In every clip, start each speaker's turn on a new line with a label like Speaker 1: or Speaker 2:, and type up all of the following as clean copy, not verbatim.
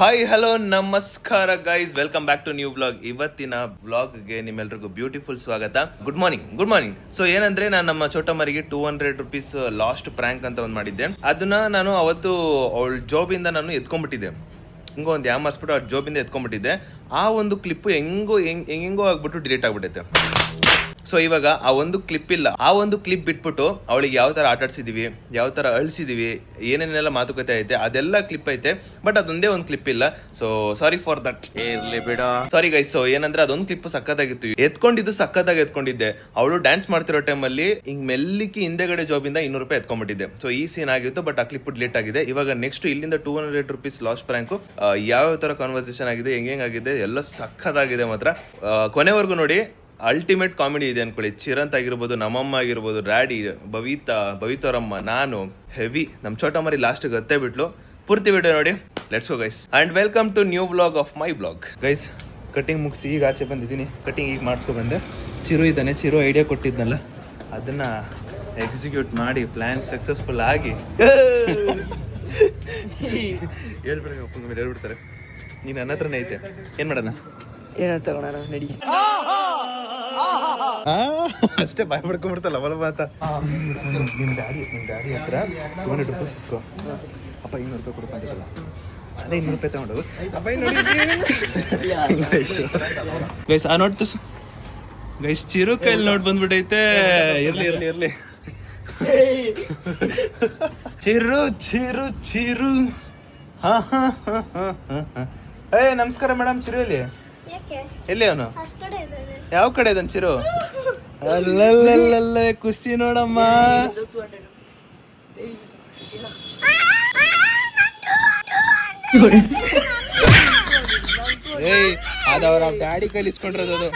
Speaker 1: Hi hello ನಮಸ್ಕಾರ guys, welcome back to new blog. ಇವತ್ತಿನ ಬ್ಲಾಗ್ಗೆ ನಿಮ್ಮೆಲ್ರಿಗೂ ಬ್ಯೂಟಿಫುಲ್ ಸ್ವಾಗತ. Good morning. ಸೊ ಏನಂದ್ರೆ ನಾನು ನಮ್ಮ ಚೋಟಮ್ಮರಿಗೆ 200 rupees ಲಾಸ್ಟ್ ಪ್ರ್ಯಾಂಕ್ ಅಂತ ಒಂದು ಮಾಡಿದ್ದೆ. ಅದನ್ನ ನಾನು ಅವತ್ತು ಅವಳ ಜಾಬಿಂದ ನಾನು ಎತ್ಕೊಂಡ್ಬಿಟ್ಟಿದ್ದೆ. ಹಿಂಗೋ ಒಂದು ಯಾಮರ್ಸ್ಬಿಟ್ಟು ಅವ್ರ ಜಾಬಿಂದ ಎತ್ಕೊಂಡ್ಬಿಟ್ಟಿದ್ದೆ. ಆ ಒಂದು ಕ್ಲಿಪ್ ಹೆಂಗೋ ಆಗ್ಬಿಟ್ಟು ಡಿಲೀಟ್ ಆಗ್ಬಿಟ್ಟೈತೆ. ಸೊ ಇವಾಗ ಆ ಒಂದು ಕ್ಲಿಪ್ ಇಲ್ಲ. ಆ ಒಂದು ಕ್ಲಿಪ್ ಬಿಟ್ಬಿಟ್ಟು ಅವಳಿಗೆ ಯಾವ ತರ ಆಟಾಡ್ಸಿದೀವಿ, ಯಾವ ತರ ಅಳಿಸಿದೀವಿ, ಏನೇನೆಲ್ಲ ಮಾತುಕತೆ ಐತೆ ಅದೆಲ್ಲ ಕ್ಲಿಪ್ ಐತೆ. ಬಟ್ ಅದೊಂದೇ ಒಂದು ಕ್ಲಿಪ್ ಇಲ್ಲ. So sorry for that. Sorry guys. So ಏನಂದ್ರೆ ಅದೊಂದು ಕ್ಲಿಪ್ ಸಕ್ಕತ್ತಾಗಿತ್ತು. ಸಕ್ಕತ್ತಾಗಿ ಎತ್ಕೊಂಡಿದ್ದೆ. ಅವಳು ಡ್ಯಾನ್ಸ್ ಮಾಡ್ತಿರೋ ಟೈಮಲ್ಲಿ ಹಿಂಗ್ ಮೆಲ್ಲಿಕ್ಕೆ ಹಿಂದೆಗಡೆ ಜಾಬಿಂದ 200 ರೂಪಾಯಿ ಎತ್ಕೊಂಡ್ಬಿಟ್ಟಿದ್ದೆ. ಸೊ ಈ ಸೀನ್ ಆಗಿತ್ತು, ಬಟ್ ಆ ಕ್ಲಿಪ್ ಡಿಲೀಟ್ ಆಗಿದೆ. ಇವಾಗ ನೆಕ್ಸ್ಟ್ ಇಲ್ಲಿಂದ 200 rupees ಲಾಸ್ಟ್ ಪ್ರ್ಯಾಂಕ್ ಯಾವ ತರ ಕಾನ್ವರ್ಸೇಷನ್ ಆಗಿದೆ, ಹೆಂಗಾಗಿದೆ ಎಲ್ಲ ಸಕ್ಕತ್ತಾಗಿದೆ ಮಾತ್ರ. ಕೊನೆವರೆಗೂ ನೋಡಿ. ಅಲ್ಟಿಮೇಟ್ ಕಾಮಿಡಿ ಇದೆ ಅನ್ಕೊಳ್ಳಿ. ಚಿರಂತ್ ಆಗಿರ್ಬೋದು, ನಮ್ಮಮ್ಮ ಆಗಿರ್ಬೋದು, ಡ್ಯಾಡಿ, ಭವಿತರಮ್ಮ, ನಾನು ಹೆವಿ. ನಮ್ ಚೋಟಮ್ಮರಿ ಲಾಸ್ಟ್ ಗತ್ತೆ ಬಿಟ್ಲು. ಪೂರ್ತಿ ವಿಡಿಯೋ ನೋಡಿ. Let's go guys and welcome to new blog of my blog. Guys cutting ಮುಗಿಸಿ ಈಗ ಆಚೆ ಬಂದಿದ್ದೀನಿ. ಕಟಿಂಗ್ ಈಗ ಮಾಡಿಸ್ಕೊ ಬಂದೆ. ಚಿರು ಇದ್ದಾನೆ. ಚಿರು ಐಡಿಯಾ ಕೊಟ್ಟಿದ್ನಲ್ಲ, ಅದನ್ನ ಎಕ್ಸಿಕ್ಯೂಟ್ ಮಾಡಿ ಪ್ಲಾನ್ ಸಕ್ಸಸ್ಫುಲ್ ಆಗಿ ಹೇಳ್ಬಿಡ್ರಿ. ಒಪ್ಪಂಗ ಮೇಲೆ ಹೇಳ್ಬಿಡ್ತಾರೆ. ನೀನು ನನ್ನ ಹತ್ರನೇ ಐತೆ. ಏನ್ ಮಾಡೋಣ,
Speaker 2: ಏನೋ ತಗೋಣ ನಡಿ.
Speaker 1: ಅಷ್ಟೇ ಬಾಯ್ ಪಡ್ಕೊಂಡ್ಬಿಡ್ತಲ್ಲ ಅವಲ ಮಾತ. ನಿಮ್ ಡ್ಯಾಡಿ ಹತ್ರ 200 rupees ಇಸ್ಕೋ. ಅಪ್ಪ 200 ರೂಪಾಯಿ ಕೊಡಪ್ಪ ಅಂತಿರಲ್ಲ, ಅದೇ 200 ರೂಪಾಯಿ ತಗೊಂಡು ಅಪ್ಪ ಗೈಸ್ ಆ ನೋಟ್ ಗೈಸ್. ಚಿರು ಕೈಲಿ ನೋಟ್ ಬಂದ್ಬಿಟ್ಟೈತೆ. ಇರ್ಲಿ ಚಿರು. ಹಾ. ಏ ನಮಸ್ಕಾರ ಮೇಡಮ್. ಚಿರು ಎಲ್ಲಿ ಅವನು? ಯಾವ ಕಡೆ ಇದ್ದಾನೆ ಚಿರು? ಅಲ್ಲಲ್ಲಲ್ಲೇ ಖುಷಿ ನೋಡಮ್ಮ. ಏಯ್ ಅದವ್ರ ಗಾಡಿ ಕೈಲಿ ಇಸ್ಕೊಂಡಿರೋದು. ಅದು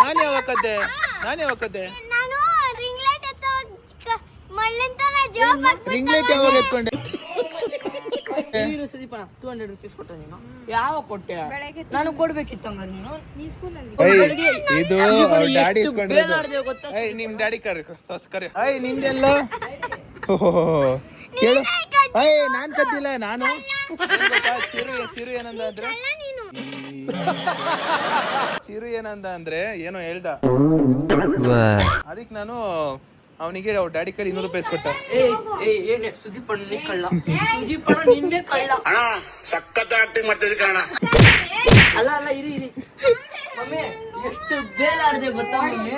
Speaker 1: ನಾನು ಯಾವಾಗ ಕದ್ದೆ? ರಿಂಗ್ ಲೈಟ್ ಯಾವಾಗ ಎತ್ಕೊಂಡೆ?
Speaker 2: 200 rupees ಕೊಟ್ಟ. ನೀನು ಯಾವ ಕೊಟ್ಟೆ? ನಾನು ಕೊಡ್ಬೇಕಿತ್ತು. ಹಂಗಾರೆ ನೀನು
Speaker 1: ಇದು ಡ್ಯಾಡಿ ನಿಮ್ ಡ್ಯಾಡಿ ಕರಿ. ನಿಂದೆಲ್ಲ ಕೇಳು. ನಾನ್ ಕದ್ದಿಲ್ಲ. ನಾನು ಚಿರು ಏನಂದ ಅಂದ್ರೆ ಏನೋ ಹೇಳ್ದ. ಅದಕ್ಕೆ ನಾನು ಅವನಿಗೆ ಅವ್ರ ಡ್ಯಾಡಿ ಕೈ 200 ರೂಪಾಯಿ ಕೊಟ್ಟ.
Speaker 2: ಸುದೀಪ್ ಕಳ್ಳ. ನಿನ್ನೆ ಕಳ್ಳ.
Speaker 3: ಸಖತ್ ಆಕ್ಟಿಂಗ್ ಮಾಡ್ತಿದ್ದೆ ಕಣ.
Speaker 2: ಅಲ್ಲ ಇರಿ ಮಮ್ಮಿ, ಎಷ್ಟು ಬೇಲಾಡ್ದೆ ಗೊತ್ತಾ ಮಮ್ಮಿ?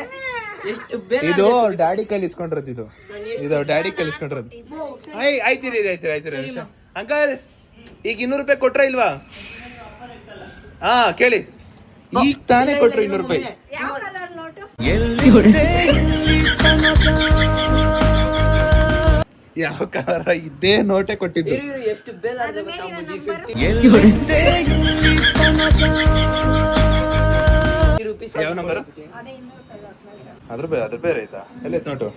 Speaker 2: ಎಷ್ಟು ಬೇಲ.
Speaker 1: ಇದು ಅವ್ರ ಡ್ಯಾಡಿ ಕೈಲಿ ಇಸ್ಕೊಂಡಿರೋದು. ಇದು ಅವ್ರ ಡ್ಯಾಡಿ ಕೈಲಿ ಇಸ್ಕೊಂಡಿರೋದು. ಆಯ್ತಿರಿ ಅಂಕಲ್, ಈಗ 200 ರೂಪಾಯಿ ಕೊಟ್ರ ಇಲ್ವಾ? ಹಾ ಕೇಳಿ. ಈಗ ತಾನೇ ಕೊಟ್ರು 200 ರೂಪಾಯಿ. ಯಾವ ಕಲರ? ಇದೇ ನೋಟೆ ಕೊಟ್ಟಿದ್ದು.
Speaker 2: ಎಷ್ಟು ಬೇಲಾಡ್ದೆ ಗೊತ್ತಾ?
Speaker 1: ಯಾವ ನಂಬರ್? ಅದ್ರ ಬೇರೆ ಆಯ್ತಾ? ಎಲ್ಲ ನೋಟು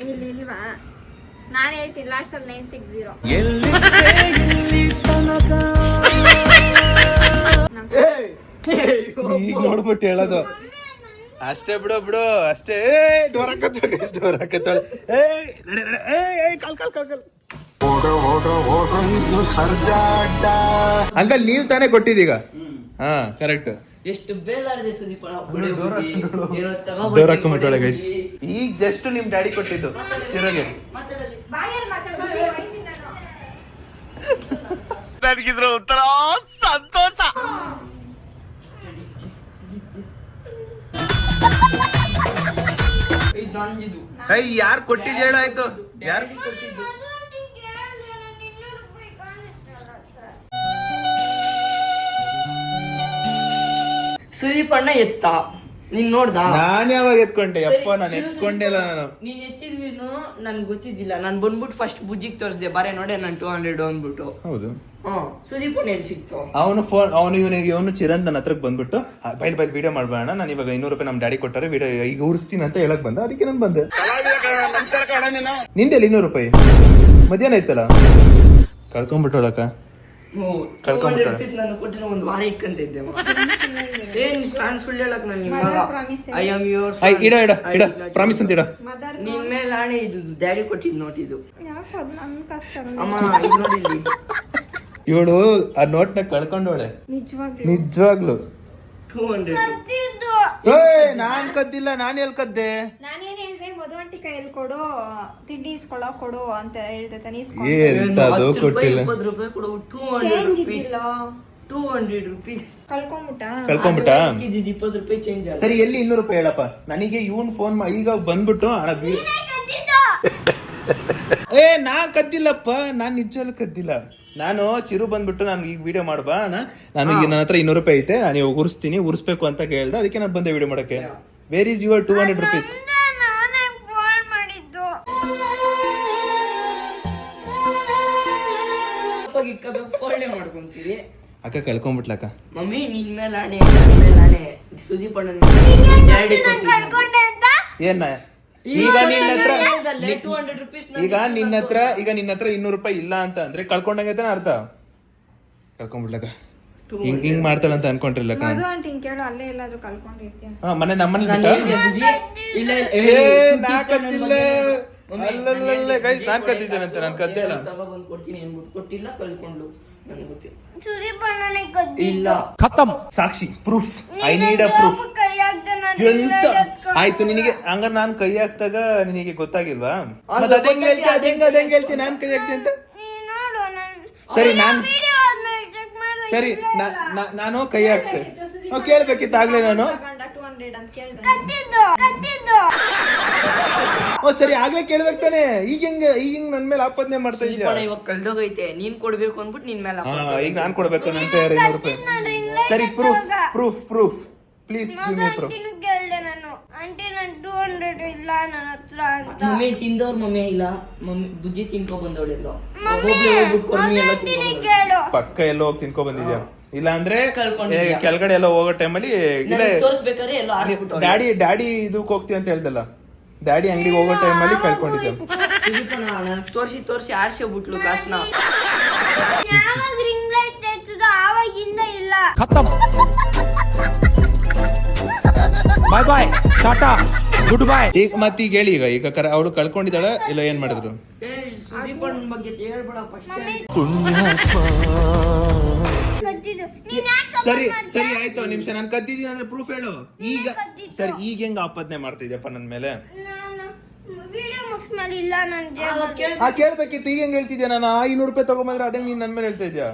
Speaker 4: ನಾನು ಹೇಳ್ತೀನಿ. ಲಾಸ್ಟ್ ಅಲ್ಲಿ 960.
Speaker 1: ಈಗ ನೋಡ್ಬಿಟ್ಟು ಹೇಳೋದು ಅಷ್ಟೇ. ಬಿಡು ಅಷ್ಟೇ. ಡೋರ್ ಹಾಕತ್ತಾಳೆ. ಅಂಕಲ್ ನೀವ್ ತಾನೇ ಕೊಟ್ಟಿದ್ದೀಗ. ಹಾ ಕರೆಕ್ಟ್.
Speaker 2: ಎಷ್ಟು ಬೇಲಾಡ್ದೆ ಸುದೀಪ.
Speaker 1: ಡೋರ್ ಹಾಕೊಂಡ್ಬಿಟ್ಟಳೆ ಗೈಸ್. ಈಗ ಜಸ್ಟ್ ನಿಮ್ ಡ್ಯಾಡಿ ಕೊಟ್ಟಿದ್ದು ಚಿರೋಗೆ.
Speaker 3: ನನಗಿದ್ರ ಒಂಥರ ಸಂತೋಷ.
Speaker 1: ಯಾರು ಕೊಟ್ಟಿದ್ದು ಹೇಳಾಯ್ತು? ಯಾರು
Speaker 2: ಕೊಟ್ಟಿದ್ದು? ಸುದೀಪ್ ಅಣ್ಣ ಎತ್ತ. ನೀನ್ ನೋಡ್ದ?
Speaker 1: ನಾನ್ ಯಾವಾಗ ಎತ್ಕೊಂಡೆ? ಅಪ್ಪ ನಾನು ಎತ್ಕೊಂಡೆಲ್ಲ.
Speaker 2: ನೀನ್ ಎತ್ತಿದ್ರು ನನ್ಗೆ ಗೊತ್ತಿದ್ದಿಲ್ಲ. ನಾನ್ ಬಂದ್ಬಿಟ್ಟು ಫಸ್ಟ್ ಬುಜ್ಜಿಗೆ ತೋರಿಸ್ದೆ. ಬಾರೆ ನೋಡೆ ನಾನು 200 ಅಂದ್ಬಿಟ್ಟು.
Speaker 1: ಹೌದು.
Speaker 2: ಸುದೀಪ್ ಅಣ್ಣ ಎಲ್ಲಿ ಸಿಕ್ತು?
Speaker 1: ಅವನು ಚಿರಂತ್ ನನ್ನ ಹತ್ರಕ್ಕೆ ಬಂದ್ಬಿಟ್ಟು ಬೈಲ್ ವಿಡಿಯೋ ಮಾಡ್ಬೇಡ, ನಾನು ಇವಾಗ 200 ರೂಪಾಯಿ ನಮ್ ಡ್ಯಾಡಿ ಕೊಟ್ಟಾರೆ, ವಿಡಿಯೋ ಈಗ ಉರ್ಸ್ತೀನಿ ಅಂತ ಹೇಳಕ್ ಬಂದ. ಅದಕ್ಕೆ ನಾನು ಬಂದೆ. ನಿಂದೆಲ್ಲಿ 200 ರೂಪಾಯಿ? ಮಧ್ಯಾಹ್ನ ಐತಲ್ಲ, ಕಳ್ಕೊಂಡ್ಬಿಟ್ಟೋಳಕ್ಕ.
Speaker 2: 200 rupees ನಾನು ಕೊಟ್ಟಿರೋ ಒಂದು ವಾರ ಇಕ್ಕಂತ ಇದ್ದೆ. ಏನ್ ನಾನು ಸುಳ್ಳು ಹೇಳಕ್ ನಾನು ಐ ಆಮ್ ಯುವರ್
Speaker 1: ಇಡ ಪ್ರಾಮಿಸ್ ಅಂತ ಇಡ.
Speaker 2: ನಿನ್ ಮೇಲೆ ಆಣೆ. ಇದು ಡ್ಯಾಡಿ ಕೊಟ್ಟಿದ್ ನೋಟ್ ಇದು. ಅಮ್ಮ ಇದು ನೋಡಿ.
Speaker 1: ಇವಳು ಆ ನೋಟ್ನ ಕಳ್ಕೊಂಡವಳೆ
Speaker 4: ನಿಜವಾಗ್ಲೂ
Speaker 1: ನಿಜವಾಗ್ಲು.
Speaker 2: 200.
Speaker 1: ನಾನ್ ಕದ್ದಿಲ್ಲ, ನಾನ್ ಎಲ್ ಕದ್ದೆ?
Speaker 4: ನಾನೇನ್ ಹೇಳ್ದೆ, ಮಧು ಆಂಟಿ ಕೈಯಲ್ಲಿ ಕೊಡು, ತಿಂಡಿ ಇಸ್ಕೊಳ್ಳೋ ಕೊಡು ಅಂತ ಹೇಳ್ದೆ ತಾನೇ.
Speaker 1: ಎಂತದು ಕೊಟ್ಟಿಲ್ಲ.
Speaker 2: 20 ರೂಪಾಯಿ ಕೊಡು. 200
Speaker 4: ಚೇಂಜ್
Speaker 2: rupees.
Speaker 4: ಇದ್ದಿಲ್ಲ,
Speaker 2: 200 rupees.
Speaker 4: ಕಳ್ಕೊಂಬಿಟ್ಟ.
Speaker 2: 20 ರೂಪಾಯಿ ಚೇಂಜ್.
Speaker 1: ಸರಿ, ಎಲ್ಲಿ 200 ರೂಪಾಯಿ ಹೇಳಪ್ಪ ನನಗೆ. ಇವನ್ ಫೋನ್ ಈಗ ಬಂದ್ಬಿಟ್ಟು ನಾ ಕದ್ದಿಲ್ಲಪ್ಪ, ನಾನ್ ನಿಜವಾಗ್ಲೂ ಕದ್ದಿಲ್ಲ. ನಾನು ಚಿರು ಬಂದ್ಬಿಟ್ಟು ನಾನು ಈಗ ವಿಡಿಯೋ ಮಾಡ್ಬಾ, ನಾನು ಈಗ ನನ್ನ ಹತ್ರ 200 ರೂಪಾಯಿ ಐತೆ, ನಾನು ಇವಾಗ ಉರ್ಸ್ತೀನಿ, ಉರ್ಸ್ಬೇಕು ಅಂತ ಕೇಳ್ದೆ, ಅದಕ್ಕೆ ನಾನು ಬಂದೆ ವಿಡಿಯೋ ಮಾಡಕ್ಕೆ. Where is your 200 rupees?
Speaker 4: ನಾನೇ ಫೋನ್ ಮಾಡಿದ್ದು.
Speaker 2: ಫೋಲ್ಡ್ ಮಾಡ್ಕೊಂತೀವಿ.
Speaker 1: ಅಕ್ಕ ಕಳ್ಕೊಂಡ್ಬಿಟ್ಲಕ್ಕ.
Speaker 2: ಮಮ್ಮಿ ನಿನ್ ಮೇಲೆ ಆಣೆ, ಆಣೆ. ಸುದೀಪ್ ಅಣ್ಣ ಡ್ಯಾಡಿ
Speaker 4: ಕಳ್ಕೊಂಡೆ ಅಂತ
Speaker 1: ಏನ ಈಗ ನಿನ್ನ ಹತ್ರ
Speaker 2: 200 ರೂಪೀಸ್.
Speaker 1: ಈಗ ನಿನ್ನ ಹತ್ರ 200 ರೂಪಾಯಿ ಇಲ್ಲ ಅಂತ ಅಂದ್ರೆ ಕಳ್ಕೊಂಡಂಗೈತಾನ ಅರ್ಥ. ಕಳ್ಕೊಂಡ್ಬಿಡ್ಲಕ್ಕ. ಹಿಂಗ್ ಮಾಡ್ತಾಳ ಅಂತ ಅನ್ಕೊಂಡ್ರಿಲ್ಲಕ್ಕ.
Speaker 4: ಮಧು ಆಂಟಿ ಕೇಳು, ಅಲ್ಲೇ ಎಲ್ಲಾದ್ರೂ ಕಳ್ಕೊಂಡಿರ್ತೀಯ.
Speaker 1: ಮನೆ ನಮ್ಮನೆ
Speaker 2: ನಾನು ಹೇಳಿದೆ ಬುಜ್ಜಿ. ಇಲ್ಲ
Speaker 1: ಅಲ್ಲಲ್ಲೇ ಗೈಸ್, ನಾನ್ ಕದ್ದಿದ್ದೇನಂತೆ, ನಾನ್ ಕದ್ದೇ ಇಲ್ಲ.
Speaker 2: ತಗೊಬಂದ್ ಕೊಡ್ತೀನಿ ಅನ್ಬಿಟ್ಟು ಕೊಟ್ಟಿಲ್ಲ, ಕಳ್ಕೊಂಡು. ನನಗೆ ಗೊತ್ತಿಲ್ಲ.
Speaker 4: ಸುದೀಪ್ ಅಣ್ಣನೇ ಕದ್ದಿದ್ದು.
Speaker 2: ಇಲ್ಲ
Speaker 1: ಸಾಕ್ಷಿ, proof. I need a proof.
Speaker 4: ಕೈ ಹಾಕ್ದೆ ನಾನು.
Speaker 1: ಎಂತ ಆಯ್ತು ನಿನಗೆ ಹಂಗ ನಾನ್ ಕೈ ಹಾಕ್ದಾಗ ನಿನಗೆ ಗೊತ್ತಾಗಿಲ್ವಾ? ಅದಂಗ್ ಹೇಳ್ತೀನಿ ನಾನ್ ಕೈ ಹಾಕ್ತೀನಿ ಅಂತ.
Speaker 4: ನೋಡು,
Speaker 1: ಸರಿ, ನಾನ್
Speaker 4: ವಿಡಿಯೋ ಆದ್ಮೇಲೆ ಚೆಕ್ ಮಾಡಿದೆ.
Speaker 1: ಸರಿ ನಾನು ಕೈ ಹಾಕ್ತೆ. ಕೇಳ್ಬೇಕಿತ್ತು ಆಗ್ಲೇ ನಾನು.
Speaker 4: 200 ಅಂತ ಕೇಳ್ದೆ. ಕದ್ದಿದ್ದು.
Speaker 1: ಸರಿ ಆಗ್ಲೇ ಕೇಳ್ಬೇಕು ತಾನೆ. ಈಗ ಹಿಂಗ್ ನನ್ ಮೇಲೆ ಆಪಾದನೆ ಮಾಡ್ತಾ ಇದ್ಯಾ?
Speaker 2: ಇವಾಗ ಕಳ್ದೋಗೈತೆ, ನೀನ್ ಕೊಡ್ಬೇಕು ಅಂದ್ಬಿಟ್ಟು ನಿನ್ ಮೇಲೆ
Speaker 1: ಈಗ ನಾನ್ ಕೊಡ್ಬೇಕು ನಂತೆ 200 ರೂಪಾಯಿ. ಸರಿ, proof please give me proof.
Speaker 4: ಕೇಳ್ದೆ ನಾನು, ಆಂಟಿ ನನ್ 200 ಇಲ್ಲ ನನ್ನ ಹತ್ರ ಅಂತ.
Speaker 2: ಮಮ್ಮಿ ತಿಂದವ್ರ ಮಮ್ಮಿ ಇಲ್ಲ, ಮಮ್ಮಿ ಬುಜ್ಜಿ ತಿನ್ಕೊ ಬಂದವಳಿಲ್ಲ. ಹೋಗ್ಬಿಟ್ಟು ಕೊಮ್ಮಿ ಎಲ್ಲ ತಿನ್ಕೊ
Speaker 4: ಕೇಳು.
Speaker 1: ಪಕ್ಕ ಎಲ್ಲೋ ಹೋಗಿ ತಿನ್ಕೊ ಬಂದಿದ್ಯಾ? ಇಲ್ಲ ಅಂದ್ರೆ
Speaker 2: ಕಳ್ಕೊಂಡಿದ್ಯಾ?
Speaker 1: ಕೆಳಗಡೆ ಎಲ್ಲ ಹೋಗೋ ಟೈಮಲ್ಲಿ ಇಲ್ಲ
Speaker 2: ತೋರ್ಸ್ಬೇಕಾದ್ರೆ ಎಲ್ಲ ಆರಿಸ್ಬಿಟ್ಟು
Speaker 1: ಡ್ಯಾಡಿ ಇದಕ್ಕೆ ಹೋಗ್ತೀವಿ ಅಂತ ಹೇಳ್ದಲ್ಲ, ಡ್ಯಾಡಿ ಅಂಗಡಿಗೆ ಹೋಗೋ ಟೈಮಲ್ಲಿ ಕಳ್ಕೊಂಡಿದ್ದೆ.
Speaker 2: ತೋರ್ಸಿ ಆರ್ಸಿ ಬಿಟ್ಲು ಕಾಸ್ನ.
Speaker 4: ಯಾವಾಗ ರಿಂಗ್ ಲೈಟ್ ತೆಗ್ತದ ಆವಾಗಿಂದ ಇಲ್ಲ.
Speaker 1: ಬಾಯ್ ಬಾಯ್, ಟಾಟಾ, ಗುಡ್ ಬಾಯ್. ಈಗ ಮತ್ತೀಗ ಹೇಳಿ, ಈಗ ಅವಳು ಕಳ್ಕೊಂಡಿದ್ದಾಳೆ ಇಲ್ಲ ಏನ್ ಮಾಡಿದ್ರು?
Speaker 2: ಸುದೀಪನ್ ಬಗ್ಗೆ ಹೇಳ್ಬೇಡ ಫಸ್ಟ್.
Speaker 4: ಕದ್ದಿದ್ದು. ನೀನ್ ಯಾಕೆ
Speaker 1: ಸರಿ ಆಯ್ತು, ನಿಮಿಷ. ನಾನು ಕದ್ದಿದ್ದೀನಿ ಅಂದ್ರೆ ಪ್ರೂಫ್ ಹೇಳು ಈಗ. ಸರಿ, ಈಗ ಹೆಂಗ್ ಆಪಾದನೆ ಮಾಡ್ತಿದ್ಯಪ್ಪ ನನ್ ಮೇಲೆ?
Speaker 4: ನಾನು ವಿಡಿಯೋ ಮುಗಿಸ್ಮೇಲೆ ಇಲ್ಲ ನನ್
Speaker 1: ಕೇಳ್ಬೇಕಿತ್ತು. ಈಗ ಹೆಂಗ್ ಹೇಳ್ತಿದ್ಯಾ? ನಾನು 200 ರೂಪಾಯಿ ತಗೊಂಬಂದ್ರೆ ಅದೇ ನೀನ್ ನನ್ ಮೇಲೆ ಹೇಳ್ತಾ ಇದ್ಯಾ?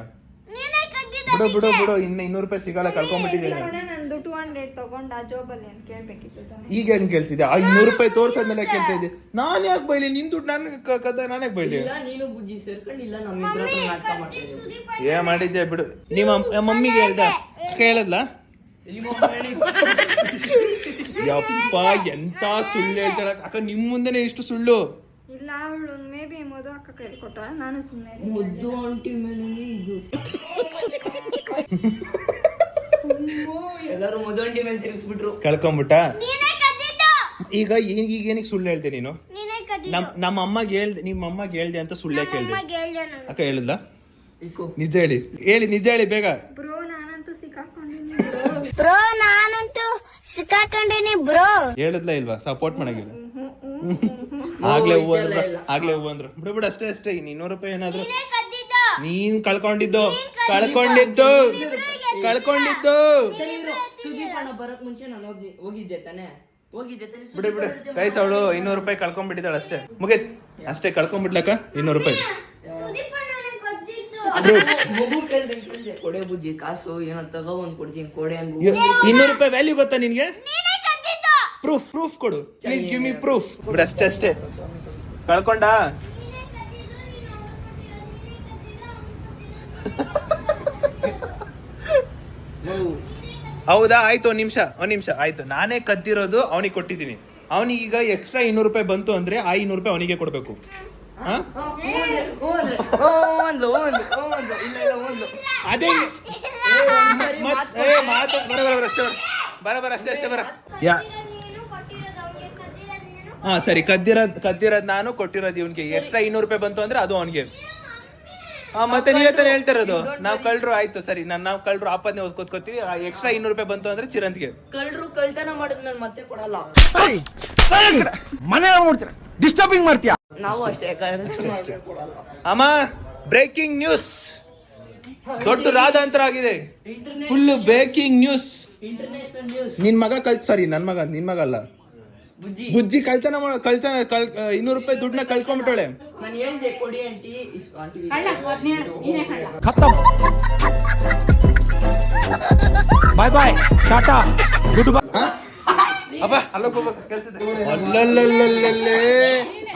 Speaker 4: ನೀನೇ ಕದ್ದಿದ್ದು.
Speaker 1: ಬಿಡು, ಇನ್ನು 200 ರೂಪಾಯಿ ಸಿಗಲ್ಲ, ಕಳ್ಕೊಂಡ್ಬಿಟ್ಟಿದ್ದೀನಿ.
Speaker 4: ನಂದು 200 ತಗೊಂಡ ಜೋಬಲ್ಲಿ ಅಂತ ಕೇಳ್ಬೇಕಿತ್ತು ತಾನೆ.
Speaker 1: ಈಗ ಹೆಂಗ್ ಕೇಳ್ತಿದ್ಯಾ? 200 ರೂಪಾಯಿ ತೋರ್ಸಾದ್ಮೇಲೆ ಕೇಳ್ತಾ ಇದ್ದೆ. ನಾನ್ ಯಾಕೆ ಬೈಲಿ? ನಿನ್ ದುಡ್ಡು ನಾನು ಯಾಕೆ ಬೈಲಿ?
Speaker 2: ಇಲ್ಲ ನೀನು ಬುಜ್ಜಿ ಸೇರ್ಕೊಂಡಿಲ್ಲ, ನಮ್ಮಿಬ್ಬರ ಹತ್ರ ನಾಟಕ ಮಾಡ್ತಿದ್ದೀವಿ.
Speaker 1: ಏನ್ ಮಾಡಿದ್ದೆ ಬಿಡು. ನಿಮ್ಮ ಮಮ್ಮಿಗೆ ಹೇಳ್ದ? ಕೇಳದ್ಲ? ಯಪ್ಪ, ಎಂತ ಸುಳ್ಳು ಹೇಳ್ತಾಳ ಅಕ್ಕ ನಿಮ್ ಮುಂದೆನೆ ಇಷ್ಟು ಸುಳ್ಳು.
Speaker 4: ಇಲ್ಲ, ಅವಳು ಮೇ ಬಿ ಮಧು ಅಕ್ಕ ಕೈಲಿ ಕೊಟ್ಟ, ನಾನು ಸುಮ್ಮನೆ.
Speaker 2: ಮುದ್ದು ಆಂಟಿ ಮೇಲೆ ಇದು ಎಲ್ಲರೂ ಮಧು ಆಂಟಿ ಮೇಲೆ ತಿರ್ಗಿಸ್ಬಿಟ್ರು.
Speaker 1: ಕಳ್ಕೊಂಬಿಟ್ಟ.
Speaker 4: ನೀನೇ ಕದ್ದಿದ್ದು.
Speaker 1: ಈಗ ಏನಕ್ಕೆ ಸುಳ್ಳು ಹೇಳ್ದೆ ನೀನು?
Speaker 4: ನೀನೇ ಕದ್ದಿದ್ದು.
Speaker 1: ನಮ್ಮ ಅಮ್ಮಗೆ ಹೇಳ್ದೆ, ನಿಮ್ಮ ಅಮ್ಮಗೆ ಹೇಳ್ದೆ ಅಂತ ಸುಳ್ಳು ಯಾಕೆ ಹೇಳ್ದೆ?
Speaker 4: ಅಮ್ಮಗೆ ಹೇಳ್ದೆ ನಾನು.
Speaker 1: ಅಕ್ಕ ಹೇಳಿದ್ಲ?
Speaker 2: ಇಕೋ
Speaker 1: ನಿಜ ಹೇಳಿ ಬೇಗ.
Speaker 4: ಬ್ರೋ ನಾನಂತೂ ಸಿಕ್ಕಾಕೊಂಡಿನಿ ಬ್ರೋ.
Speaker 1: ಹೇಳಿದ್ಲ ಇಲ್ವಾ? ಸಪೋರ್ಟ್ ಮಾಡಂಗಿಲ್ಲ. ಆಗ್ಲೇ ಹೂ ಅಂದ್ರು. ಬಿಡು ಅಷ್ಟೇ. 200 ರೂಪಾಯಿ ಏನಾದ್ರು ನೀನ್ ಕಳ್ಕೊಂಡಿದ್ದು.
Speaker 2: ಸರಿ ಇರು. ಸುದೀಪ್ ಅಣ್ಣ ಬರಕ್ ಮುಂಚೆ ನಾನು ಹೋಗಿದ್ದೆ ತಾನೆ.
Speaker 1: ಬಿಡು ಕೈಸ್, ಅವಳು 200 ರೂಪಾಯಿ ಕಳ್ಕೊಂಡ್ಬಿಟ್ಟಿದ್ದಾಳ ಅಷ್ಟೇ. ಮುಗಿತ್ ಅಷ್ಟೇ, ಕಳ್ಕೊಂಡ್ಬಿಟ್ಲಕ್ಕ 200 ರೂಪಾಯಿ.
Speaker 2: ಮಗು ಕೇಳ್ದೆ ಕೊಡೆ ಬುಜ್ಜಿ ಕಾಸು ಏನೋ ತಗೊಂಡ್ ಕೊಡ್ತೀನಿ ಕೊಡೆ ಅನ್ಬು.
Speaker 1: 200 ರೂಪಾಯಿ ವ್ಯಾಲ್ಯೂ ಗೊತ್ತಾ ನಿನ್ಗೆ? ಪ್ರೂಫ್ ಕೊಡು ಪ್ಲೀಸ್, ಗಿವ್ ಮಿ ಪ್ರೂಫ್. ಬಿಡು ಅಷ್ಟೇ. ಕಳ್ಕೊಂಡ ಹೌದಾ? ಆಯ್ತು, ಒಂದ್ ನಿಮಿಷ ಆಯ್ತು. ನಾನೇ ಕದ್ದಿರೋದು ಅವನಿಗೆ ಕೊಟ್ಟಿದ್ದೀನಿ. ಅವನಿಗೆ ಈಗ ಎಕ್ಸ್ಟ್ರಾ 200 ರೂಪಾಯಿ ಬಂತು ಅಂದ್ರೆ ಆ 200 ರೂಪಾಯಿ ಅವನಿಗೆ ಕೊಡ್ಬೇಕು. ಅದೇ ಬರ ಅಷ್ಟೇ ಬರ. ಹಾ ಸರಿ, ಕದ್ದಿರೋದ್ ನಾನು, ಕೊಟ್ಟಿರೋದು ಇವನ್ಗೆ. ಎಕ್ಸ್ಟ್ರಾ 200 ರೂಪಾಯಿ ಬಂತು ಅಂದ್ರೆ ಅದು ಅವನಿಗೆ. ಮತ್ತೆ ನೀವೇ ತಾನೇ ಹೇಳ್ತಿರೋದು ನಾವ್ ಕಳ್ರು. ಆಯ್ತು ಸರಿ, ನಾವು ಕಳ್ರು ಆಪಾದನೆ ಓದ್ಕೋತೀವಿ. ಎಕ್ಸ್ಟ್ರಾ 200 ರೂಪಾಯಿ ಬಂತು ಅಂದ್ರೆ ಚಿರಂತ್ಗೆ.
Speaker 2: ಕಳ್ರು ಕಳ್ತನ ಮಾಡಿದ್ಮೇಲೆ ಮತ್ತೆ ಕೊಡಲ್ಲ.
Speaker 3: ಮನೆ ನೋಡ್ತೀರ, ಡಿಸ್ಟರ್ಬಿಂಗ್ ಮಾಡ್ತೀಯ.
Speaker 2: ನಾವು ಅಷ್ಟೇ ಕೊಡಲ್ಲ.
Speaker 1: ಅಮ್ಮ, ಬ್ರೇಕಿಂಗ್ ನ್ಯೂಸ್. ದೊಡ್ಡ ರಾಧಾಂತರ ಆಗಿದೆ. Full baking news.
Speaker 2: International news.
Speaker 1: ನಿನ್ ಮಗ ನಿನ್ ಮಗ ಅಲ್ಲ, ಬುಜ್ಜಿ ಕಳ್ತನ 200 ರೂಪಾಯಿ ದುಡ್ಡನ್ನ ಕಳ್ಕೊಂಡ್ಬಿಟ್ಟವಳೆ.
Speaker 2: ನಾನು ಹೇಳ್ದೆ ಕೊಡಿ ಆಂಟಿ ಆಂಟಿ
Speaker 5: ಬಾಯ್ ಬಾಯ್ ಟಾಟಾ ಗುಡ್ ಬೈ.
Speaker 1: ಅಪ್ಪ ಅಲ್ಲೋಗ್ ಹೋಗ್ಬೇಕು ಕೆಲ್ಸದ. ಅಲ್ಲಲ್ಲಲ್ಲಲ್ಲೇ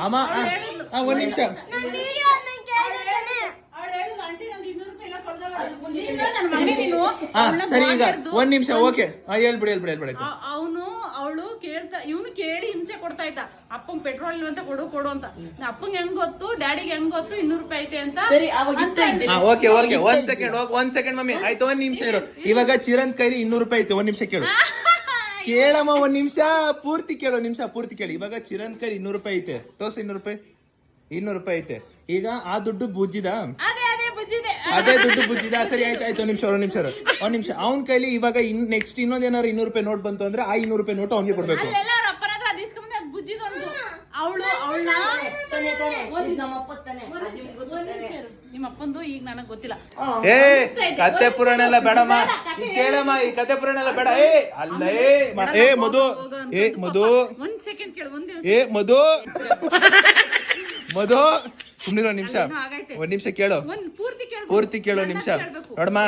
Speaker 1: ಅಮ್ಮ ಒಂದ್ ನಿಮಿಷ. ಸರಿ ಈಗ ಒಂದ್ ನಿಮಿಷ. ಓಕೆ ಹೇಳ್ಬಿಡಿ
Speaker 6: ಅವಳು ಕೇಳ್ತಾ ಇವನು ಕೇಳಿ ಹಿಂಸೆ ಕೊಡ್ತಾ ಇದ್ದ. ಅಪ್ಪಂಗ್ ಪೆಟ್ರೋಲ್ ಅಂತ ಕೊಡು ಅಂತ. ಅಪ್ಪಂಗ್ ಹೆಂಗ್ ಗೊತ್ತು, ಡ್ಯಾಡಿಗೆ ಹೆಂಗ್ ಗೊತ್ತು 200 ರೂಪಾಯಿ ಐತೆ ಅಂತ.
Speaker 2: ಸರಿ ಅವಾಗ ಇತ್ತು.
Speaker 1: ಓಕೆ ಒಂದ್ ಸೆಕೆಂಡ್ ಮಮ್ಮಿ ಆಯ್ತು. ಒಂದ್ ನಿಮಿಷ ಇರು. ಇವಾಗ ಚಿರಂತ್ ಕೈಲಿ 200 ರೂಪಾಯಿ ಐತೆ. ಒಂದ್ ನಿಮಿಷ ಕೇಳು ಕೇಳಮ್ಮ. ಒಂದ್ ನಿಮಿಷ ಪೂರ್ತಿ ಕೇಳು. ಇವಾಗ ಚಿರಂತ್ ಕೈಲಿ 200 ರೂಪಾಯಿ ಐತೆ. ತೋರ್ಸ 200 ರೂಪಾಯಿ ಐತೆ. ಈಗ ಆ ದುಡ್ಡು ಬುಜ್ಜಿದ, ಅದೇ ದುಡ್ಡು ಬುಜ್ಜಿದ. ಸರಿ ಆಯ್ತು. ಒಂದ್ ನಿಮಿಷ. ಅವ್ನ ಕೈಲಿ ಇವಾಗ ನೆಕ್ಸ್ಟ್ ಇನ್ನೊಂದ್ ಏನಾರು 200 ರೂಪಾಯಿ ನೋಟ್ ಬಂತು ಅಂದ್ರೆ ಆ 200 ರೂಪಾಯಿ ನೋಟ್ ಅವ್ನಿಗೆ ಕೊಡ್ಬೇಕು.
Speaker 6: ನಿಮ್ಮ ಅಪ್ಪಂದು ಈಗ ನನಗ್ ಗೊತ್ತಿಲ್ಲ.
Speaker 1: ಕತೆ ಪುರಾಣ ಎಲ್ಲ ಬೇಡಮ್ಮ. ಕೇಳಮ್ಮ, ಈ ಕತೆ ಪುರಾಣ ಎಲ್ಲ ಬೇಡ. ಮಧು
Speaker 6: ಒಂದ್ ಸೆಕೆಂಡ್ ಕೇಳು.
Speaker 1: ಮಧು ಸುಮ್ನಿರೋ ನಿಮಿಷ. ಒಂದ್ ನಿಮಿಷ ಕೇಳು. ಪೂರ್ತಿ ಕೇಳು ನಿಮಿಷ. ನೋಡಮ್ಮ,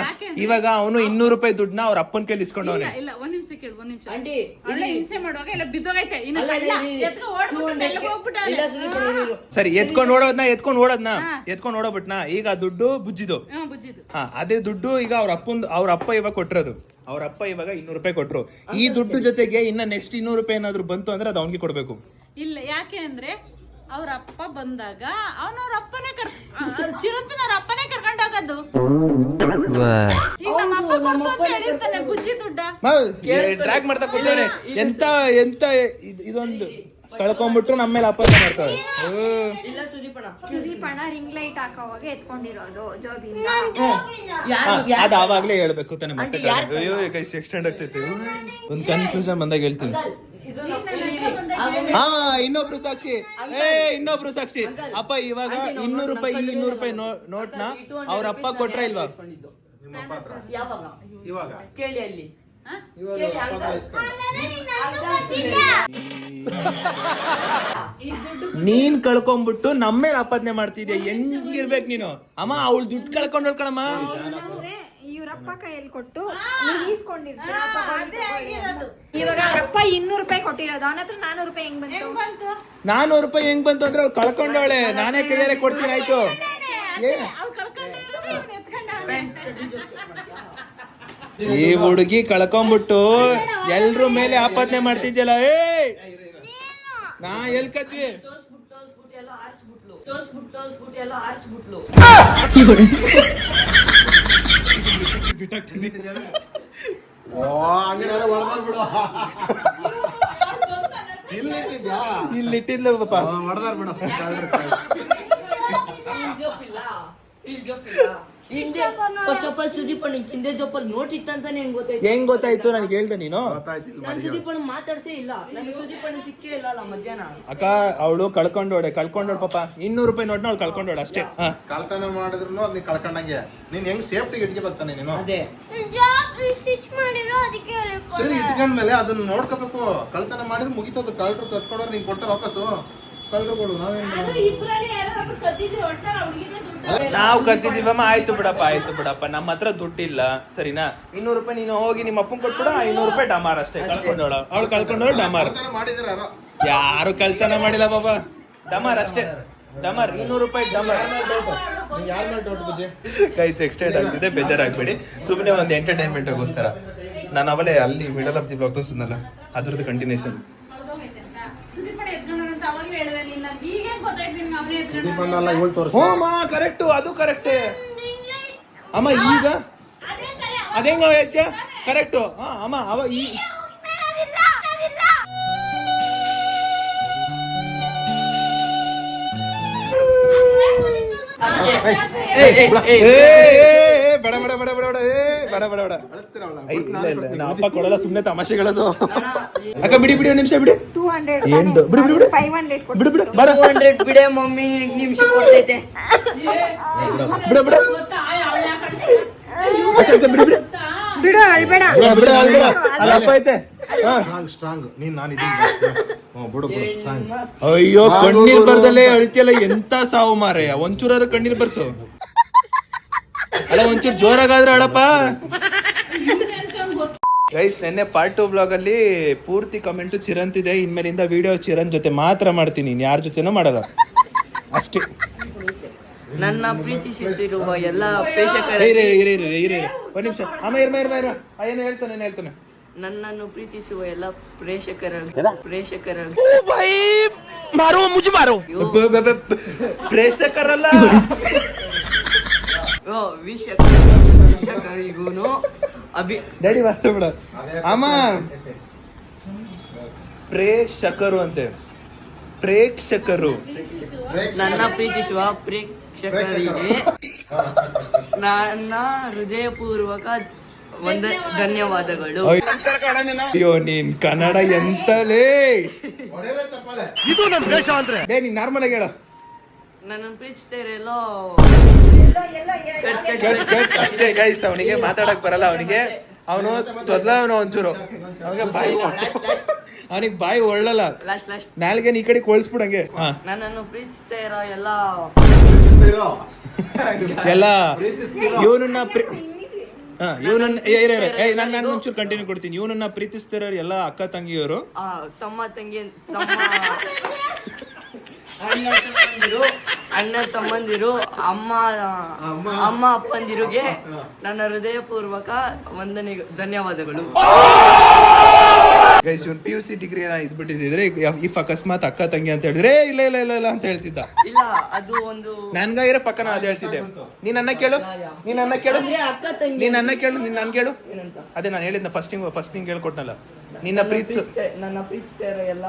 Speaker 1: ಇವಾಗ ಅವನು 200 ರೂಪಾಯಿ ದುಡ್ಡನ್ನ ಅವ್ರ ಅಪ್ಪನ ಕೈಲಿ ಇಸ್ಕೊಂಡವನೆ.
Speaker 6: ಇಲ್ಲ ಒಂದ್ ನಿಮಿಷ ಕೇಳು.
Speaker 2: ಆಂಟಿ
Speaker 6: ಹಿಂಸೆ ಮಾಡುವಾಗ ಎಲ್ಲ ಬಿದ್ದೋಗೈತೆ.
Speaker 1: ಸರಿ ಎತ್ಕೊಂಡ್ ಓಡೋದ್ನ ಈಗ ದುಡ್ಡು ಬುಜ್ಜಿದು. ಅದೇ ದುಡ್ಡು ಈಗ ಅವ್ರ ಅಪ್ಪ ಇವಾಗ ಕೊಟ್ಟಿರೋದು. ಅವ್ರ ಅಪ್ಪ ಇವಾಗ 200 ರೂಪಾಯಿ ಕೊಟ್ರು. ಈ ದುಡ್ಡು ಜೊತೆಗೆ ಇನ್ನ ನೆಕ್ಸ್ಟ್ 200 ರೂಪಾಯಿ ಏನಾದ್ರು ಬಂತು ಅಂದ್ರೆ ಅದು ಅವ್ನಿಗೆ ಕೊಡ್ಬೇಕು.
Speaker 6: ಇಲ್ಲ, ಯಾಕೆ ಅಂದ್ರೆ ಅವ್ರ ಅಪ್ಪ ಬಂದಾಗ ಅವನವ್ರ ಅಪ್ಪನೇ ಚಿರಂತನ ಅಪ್ಪನೇ ಕರ್ಕೊಂಡು ಹೋಗೋದು. ಈಗ ನಮ್ಮ ಅಪ್ಪ ಕೊಡ್ತು ಅಂತ ಹೇಳಿರ್ತಾನೆ ಬುಜ್ಜಿ ದುಡ್ಡ.
Speaker 1: ಟ್ರ್ಯಾಕ್ ಮಾಡ್ತಾ ಕೂತಾನೆ. ಎಂತ ಇದೊಂದು ಕಳ್ಕೊಂಡ್ಬಿಟ್ರು ನಮ್ಮ ಮೇಲೆ ಅಪ್ಪ ಮಾಡ್ತಾರೆ.
Speaker 4: ಸುದೀಪಣ್ಣ ರಿಂಗ್ ಲೈಟ್ ಹಾಕೋವಾಗ ಎತ್ಕೊಂಡಿರೋದು ಜೋಬಿಂದ.
Speaker 1: ಅದ್ ಆವಾಗ್ಲೇ ಹೇಳ್ಬೇಕು ತಾನೆ. ಮತ್ತೆ ಎಕ್ಸ್ಟೆಂಡ್ ಆಗ್ತೈತೆ. ಒಂದ್ ಕನ್ಫ್ಯೂಷನ್ ಬಂದಾಗ ಹೇಳ್ತೀನಿ. ಇನ್ನೊಬ್ರು ಸಾಕ್ಷಿ. ಅಪ್ಪ ಇವಾಗ 200 ರೂಪಾಯಿ ನೋಟ್ನ ಅವ್ರ ಅಪ್ಪ ಕೊಟ್ರ ಇಲ್ವಾ?
Speaker 2: ಕೇಳಿ ಅಲ್ಲಿ
Speaker 1: ನೀನ್ ಕಳ್ಕೊಂಡ್ಬಿಟ್ಟು ನಮ್ಮೇಲೆ ಆಪಾದನೆ ಮಾಡ್ತಿದ್ಯಾ. ಹೆಂಗಿರ್ಬೇಕು ನೀನು? ಅಮ್ಮ ಅವಳು ದುಡ್ಡು ಕಳ್ಕೊಂಡ್ ಕಣಮ್ಮ.
Speaker 4: ಇವ್ರಪ್ಪ ಕೈಯಲ್ಲಿ ಕೊಟ್ಟು ನೀವ್ ಈಸ್ಕೊಂಡಿರ್ತೀರ. ಇವಾಗ ಅವ್ರಪ್ಪ 200 ರೂಪಾಯಿ ಕೊಟ್ಟಿರೋದು. ಅವನ ಹತ್ರ 400 ರೂಪಾಯಿ ಹೆಂಗ್ ಬಂತು?
Speaker 1: 400 ರೂಪಾಯಿ ಹೆಂಗ್ ಬಂತು ಅಂದ್ರೆ ಅವ್ಳು ಕಳ್ಕೊಂಡವಳೆ. ನಾನೇ ಕೈಯಾರೆ ಕೊಡ್ತೀನಿ. ಆಯ್ತು. ಈ ಹುಡುಗಿ ಕಳ್ಕೊಂಡ್ಬಿಟ್ಟು ಎಲ್ರ ಮೇಲೆ ಆಪಾದನೆ ಮಾಡ್ತಿದ್ಯಲ್ಲ. ನಾ ಎಲ್ ಕದ್ವಿ? ಇಲ್ಲಿಟ್ಟಿದ್ಲು ಪಾಪ.
Speaker 2: ಫಸ್ಟ್ ಆಫ್ ಆಲ್ ಸುದೀಪಣ್ಣ ಹಿಂದೆ ಜೋಪಲ್ಲಿ ನೋಟ್ ಇತ್ತಂತಾನೆ
Speaker 1: ಹೆಂಗ್ ಗೊತ್ತಾಯ್ತು? ನನ್ಗೆ ಹೇಳ್ದೆ ನೀನು.
Speaker 2: ನಾನು ಸುದೀಪಣ್ಣ ಮಾತಾಡ್ಸೇ ಇಲ್ಲ. ನನಗೆ ಸುದೀಪಣ್ಣ ಸಿಕ್ಕೇ ಇಲ್ಲ ಮಧ್ಯಾಹ್ನ.
Speaker 1: ಅಕ್ಕ ಅವಳು ಕಳ್ಕೊಂಡೋಡೆ ಪಾಪ. 200 ರೂಪಾಯಿ ನೋಟ್ನ ಅವ್ಳು ಕಳ್ಕೊಂಡೋಳೆ ಅಷ್ಟೇ.
Speaker 7: ಕಳ್ತನ ಮಾಡಿದ್ರು ಅದ್ ಕಳ್ಕೊಂಡಂಗೆ. ನೀನ್ ಹೆಂಗ್ ಸೇಫ್ಟಿ ಇಟ್ಕೆ ಬರ್ತಾನೆ ನೀನು?
Speaker 2: ಅದೇ
Speaker 7: ಸರಿ ಇಟ್ಕೊಂಡ್ಮೇಲೆ ಅದನ್ನ ನೋಡ್ಕೋಬೇಕು. ಕಳ್ತನ ಮಾಡಿದ್ರೆ ಮುಗಿತದ. ಕಳ್ರು ಕತ್ಕೊಂಡ್ರೆ ನೀನ್ ಕೊಡ್ತಾರ ವಾಪಸ್ಸು. ಕಳ್ರು ಕೊಡು. ನಾವೇನ್
Speaker 1: ನಾವು ಕತ್ತಿದೀವಮ್ಮ. ಆಯ್ತು ಬಿಡಪ್ಪ. ನಮ್ಮ ಹತ್ರ ದುಡ್ಡಿಲ್ಲ ಸರಿನಾ? 200 ರೂಪಾಯಿ ನೀನು ಹೋಗಿ ನಿಮ್ಮ ಅಪ್ಪನ್ ಕೊಟ್ಬಿಡ. 500 ರೂಪಾಯಿ ಡಮಾರ್ ಅಷ್ಟೇ. ಅವಳು ಕಳ್ಕೊಂಡವಳು ಡಮಾರ್. ಯಾರು ಕಳ್ತನ ಮಾಡಿಲ್ಲ ಬಾಬಾ. ಡಮಾರ್ ಅಷ್ಟೇ. 200 ರೂಪಾಯಿ ಡಮಾರ್. ಗೈಸ್ ಎಕ್ಸ್ಟೆಂಡ್ ಆಗ್ತಿದೆ, ಬೇಜಾರಾಗ್ಬೇಡಿ. ಸುಮ್ಮನೆ ಒಂದು ಎಂಟರ್ಟೈನ್ಮೆಂಟ್ಗೋಸ್ಕರ ನಾನು ಅವಳೇ ಅಲ್ಲಿ ಮಿಡಲ್ ಆಫ್ ದಿ ಬ್ಲಾಗ್ ತೋರಿಸಿದ್ನಲ್ಲ, ಅದ್ರದ್ದು ಕಂಟಿನ್ಯೂಷನ್. ಕರೆಕ್ಟ್, ಅದು ಕರೆಕ್ಟ್ ಅಮ್ಮ. ಈಗ ಅದೇಂಗ ಹೇಳ್ತೀಯ? ಕರೆಕ್ಟು ಅಮ್ಮ. ಅವ ಈ ಅಪ್ಪ ಕೊಡಲ್ಲ, ಸುಮ್ನೆ ತಮಾಷೆಗಳದು. ಅಕ್ಕ ಬಿಡಿ ಒಂದ್ ನಿಮಿಷ ಬಿಡಿ.
Speaker 4: 200 500
Speaker 1: ಬಿಡು ಬರ.
Speaker 2: 200 ಬಿಡೆ ಮಮ್ಮಿ. ನಿಮಿಷ ಕೊಡ್ತೈತೆ.
Speaker 1: ಬಿಡ
Speaker 4: ಬಿಡು ಅಳ್ಬೇಡ.
Speaker 1: ಅಲ್ಲ ಅಪ್ಪ ಐತೆ.
Speaker 7: ಸ್ಟ್ರಾಂಗ್ ನೀನ್ ನಾನು ಇದೀನಿ ಬಿಡು ಸ್ಟ್ರಾಂಗ್.
Speaker 1: ಅಯ್ಯೋ ಕಣ್ಣೀರ್ ಬರ್ದಲ್ಲೇ ಅಳ್ತಿಯಲ್ಲ, ಎಂತ ಸಾವು ಮಾರಯ್ಯ. ಒಂಚೂರಾರು ಕಣ್ಣೀರ್ ಬರ್ಸು. ಅಲ್ಲ ಒಂಚೂರು ಜೋರಾಗಾದ್ರೆ ಅಳಪ್ಪ. ಗೈಸ್ ನೆನ್ನೆ ಪಾರ್ಟ್ 2 ಬ್ಲಾಗ್ ಅಲ್ಲಿ ಪೂರ್ತಿ ಕಮೆಂಟ್ ಚಿರಂತ್ ಇದೆ. ಇನ್ಮೇಲಿಂದ ವಿಡಿಯೋ ಚಿರಂತ್ ಜೊತೆ ಮಾತ್ರ ಮಾಡ್ತೀನಿ, ಯಾರ ಜೊತೆನೂ ಮಾಡಲ್ಲ ಅಷ್ಟೇ.
Speaker 2: ನನ್ನ ಪ್ರೀತಿಸುತ್ತಿರುವ ಎಲ್ಲ ಪ್ರೇಕ್ಷಕರ
Speaker 1: ಒಂದ್ ನಿಮಿಷ ಅಮ್ಮ ಏನು ಹೇಳ್ತಾನೆ.
Speaker 2: ನನ್ನನ್ನು ಪ್ರೀತಿಸುವ ಎಲ್ಲ ಪ್ರೇಕ್ಷಕರ
Speaker 1: ಪ್ರೇಕ್ಷಕರಲ್ಲ
Speaker 2: ವೀಕ್ಷಕರಿಗೂ
Speaker 1: ಡ್ಯಾಡಿ ಮಾತಾಡ ಅಮ್ಮ. ಪ್ರೇಕ್ಷಕರು ಅಂತೆ, ಪ್ರೇಕ್ಷಕರು.
Speaker 2: ನನ್ನ ಪ್ರೀತಿಸುವ ಪ್ರೇಕ್ಷಕರಿಗೆ ನನ್ನ ಹೃದಯಪೂರ್ವಕ ಧನ್ಯವಾದಗಳು.
Speaker 1: ಅಯ್ಯೋ ನೀನ್ ಕನ್ನಡ ಎಂತಲೇ.
Speaker 5: ಇದು ನಮ್ ದೇಶ ಅಂದ್ರೆ.
Speaker 1: ನೀನ್ ನಾರ್ಮಲ್ ಆಗಿ ಹೇಳ.
Speaker 2: ನನ್ನನ್ನು ಪ್ರೀತಿಸ್ತಾ ಇರಲ್ಲೋ
Speaker 1: ಅಷ್ಟೇ ಗೈಸ್. ಅವನಿಗೆ ಮಾತಾಡಕ್ ಬರಲ್ಲ. ಅವನು ತೊದ್ಲವನು ಒಂಚೂರು. ಅವನಿಗೆ ಬಾಯಿ ಒಳ್ಳಲ್ಲ. ನಾಲ್ಗೆ ಈ ಕಡೆ ಕೊಳ್ಸ್ಬಿಡಂಗೆ.
Speaker 2: ನನ್ನನ್ನು ಪ್ರೀತಿಸ್ತಾ ಇರೋ ಎಲ್ಲ
Speaker 1: ಇವನನ್ನ ನಾನು ಒಂಚೂರು ಕಂಟಿನ್ಯೂ ಕೊಡ್ತೀನಿ. ಇವನನ್ನ ಪ್ರೀತಿಸ್ತಿರೋ ಎಲ್ಲ ಅಕ್ಕ ತಂಗಿಯವರು,
Speaker 2: ತಮ್ಮ ತಂಗಿ, ಅಣ್ಣ ತಮ್ಮಂದಿರು, ಅಮ್ಮ ಅಪ್ಪಂದಿರುಗೆ ನನ್ನ ಹೃದಯಪೂರ್ವಕ ಧನ್ಯವಾದಗಳು.
Speaker 1: ಗೈಸ್ ಇವನ್ PUC ಡಿಗ್ರಿ ಇದ್ಬಿಟ್ಟಿದ್ರೆ ಇಫ್ ಅಕಸ್ಮಾತ್ ಅಕ್ಕ ತಂಗಿ ಅಂತ ಹೇಳಿದ್ರೆ ಇಲ್ಲ ಇಲ್ಲ ಇಲ್ಲ ಇಲ್ಲ ಅಂತ ಹೇಳ್ತಿದ್ದ.
Speaker 2: ಇಲ್ಲ ಅದು ಒಂದು
Speaker 1: ನನ್ಗಾಗಿರೋ ಪಕ್ಕನ ಅದ್ ಹೇಳ್ತಿದ್ದೆ. ನೀನ್ ನನ್ನ ಕೇಳು.
Speaker 2: ಅಕ್ಕ ತಂಗಿ
Speaker 1: ನೀನ್ ನನ್ನ ಕೇಳು. ನನ್ ಕೇಳು.
Speaker 2: ಏನಂತ?
Speaker 1: ಅದೇ ನಾನು ಹೇಳಿದ್ನ ಫಸ್ಟಿಂಗ್ ಹೇಳ್ಕೊಟ್ನಲ್ಲ. ನಿನ್ನ
Speaker 2: ನನ್ನ ಪ್ರೀತಿಸ್ತಾ ಇರೋ ಎಲ್ಲ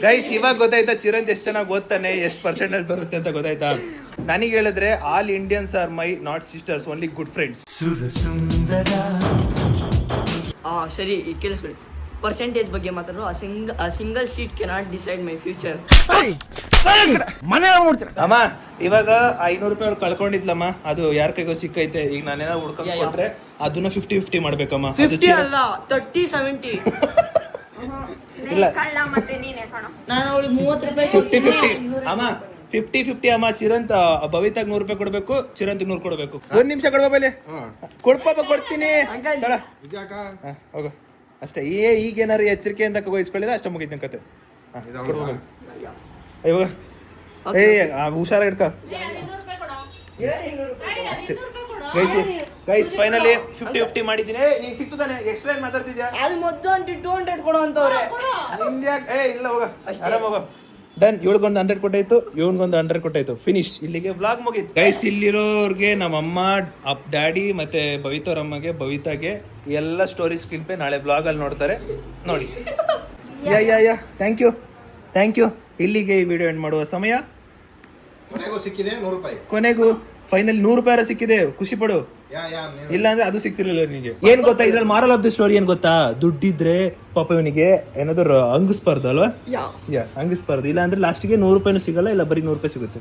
Speaker 1: ಗೈಸ್ ಇವಾಗ ಗೊತ್ತಾಯ್ತಾ ಚಿರಂತ್ ಎಷ್ಟು ಚೆನ್ನಾಗಿ ಓದ್ತಾನೆ, ಎಷ್ಟು ಪರ್ಸೆಂಟೇಜ್ ಬರುತ್ತೆ ಅಂತ ಗೊತ್ತಾಯ್ತಾ. ನನಗೆ ಹೇಳಿದ್ರೆ all Indians are my not sisters, only good friends.
Speaker 2: ಸರಿ ಕೇಳಿಸ್ಕೊಳ್ಳಿ. ಪರ್ಸೆಂಟೇಜ್ ಬಗ್ಗೆ ಮಾತಾಡೋ. a single sheet cannot decide my future.
Speaker 1: ಅಮ್ಮ ಇವಾಗ 500 ರೂಪಾಯಿ ಕಳ್ಕೊಂಡಿದ್ಲಮ್ಮ, ಅದು ಯಾರ ಕೈಗೋ ಸಿಕ್ಕೈತೆ. ಈಗ ನಾನೇನೋ ಹುಡ್ಕೊಂಡ್ ಕೊಟ್ರೆ ಅದನ್ನ 50-50 ಮಾಡ್ಬೇಕಮ್ಮ.
Speaker 2: 50 ಅಲ್ಲ 30-70.
Speaker 1: ಇಲ್ಲ
Speaker 4: ಮತ್ತೆ ನೀನೇ ಕಣೋ.
Speaker 2: ನಾನು ಅವಳಿಗೆ 30 ರೂಪಾಯಿ
Speaker 1: 50-50 ಅಮ್ಮ. 50-50 ಅಮ್ಮ. ಚಿರಂತ್ ಭವಿತಾಗ 100 ರೂಪಾಯಿ ಕೊಡ್ಬೇಕು, ಚಿರಂತ್ 100 ಕೊಡ್ಬೇಕು. 1 ನಿಮಿಷ ಕೊಡ್ಬಾಬಲ್ಲಿ ಕೊಡ್ಪಾಪ, ಕೊಡ್ತೀನಿ. ಹೋಗು ಅಷ್ಟೇ. ಈಗೇನಾರು ಎಚ್ಚರಿಕೆಯಿಂದ ವಹಿಸ್ಕೊಳ್ಳಿಲ್ಲ ಅಷ್ಟೇ, ಮುಗಿದ್ ಕತೆ. ಇವಾಗ ಹುಷಾರ ಇಡ್ಕ ಅಷ್ಟೇ. ಗೈಸ್ ಫೈನಲಿ 50-50 ಮಾಡಿದ್ದೀನಿ. ನೀನ್ ಸಿಕ್ತಾನೆ ಎಕ್ಸ್ಟ್ರಾ ಮಾತಾಡ್ತಿದ್ಯಾ?
Speaker 2: ಅಲ್ಲಿ ಮೊದ್ದು ಅಂಟಿ 200 ಕೊಡು ಅಂತವ್ರೆ.
Speaker 1: ಇಲ್ಲ ಹೋಗ ಆರಾಮ್ ಹೋಗ. ಡನ್. ಇವಳಿಗೊಂದು 100 ಕೊಟ್ಟಾಯ್ತು, ಇವನ್ಗೊಂದು 100 ಕೊಟ್ಟಾಯ್ತು. ಫಿನಿಶ್. ಇಲ್ಲಿಗೆ ಬ್ಲಾಗ್ ಮುಗೀತು ಗೈಸ್. ಇಲ್ಲಿರೋರ್ಗೆ ನಮ್ಮಮ್ಮ, ಡ್ಯಾಡಿ ಮತ್ತೆ ಭವಿತವ್ರಮ್ಮಗೆ, ಭವಿತಾಗೆ ಎಲ್ಲ ಸ್ಟೋರಿ ಸ್ಕ್ರೀನ್ ಪೇ ನಾಳೆ ಬ್ಲಾಗ್ ಅಲ್ಲಿ ನೋಡ್ತಾರೆ, ನೋಡಿ. Yeah thank you. ಇಲ್ಲಿಗೆ ಈ ವಿಡಿಯೋ ಎಂಡ್ ಮಾಡುವ ಸಮಯ.
Speaker 7: ಸಿಕ್ಕಿದೆ 100 ರೂಪಾಯಿ.
Speaker 1: ಕೊನೆಗೂ ಫೈನಲ್ 100 ರೂಪಾಯಿ ಸಿಕ್ಕಿದೆ, ಖುಷಿ ಪಡು. ಇಲ್ಲ ಅಂದ್ರೆ ಅದು ಸಿಕ್ತಿರ್ಲಿಲ್ಲ ನಿನಗೆ. ಏನ್ ಗೊತ್ತಾ ಇದ್ರಲ್ಲಿ ಮಾರಲ್ ಆಫ್ ದ ಸ್ಟೋರಿ ಏನ್ ಗೊತ್ತಾ? ದುಡ್ಡಿದ್ರೆ ಪಾಪ ಇವನಿಗೆ ಏನಾದ್ರು ಹಂಗಿಸ್ಬಾರ್ದು ಅಲ್ವಾ? ಹಂಗಿಸ್ಬಾರ್ದು. ಇಲ್ಲ ಅಂದ್ರೆ ಲಾಸ್ಟ್ಗೆ 100 ರೂಪಾಯಿನೂ ಸಿಗಲ್ಲ, ಇಲ್ಲ ಬರೀ 100 ರೂಪಾಯಿ ಸಿಗುತ್ತೆ.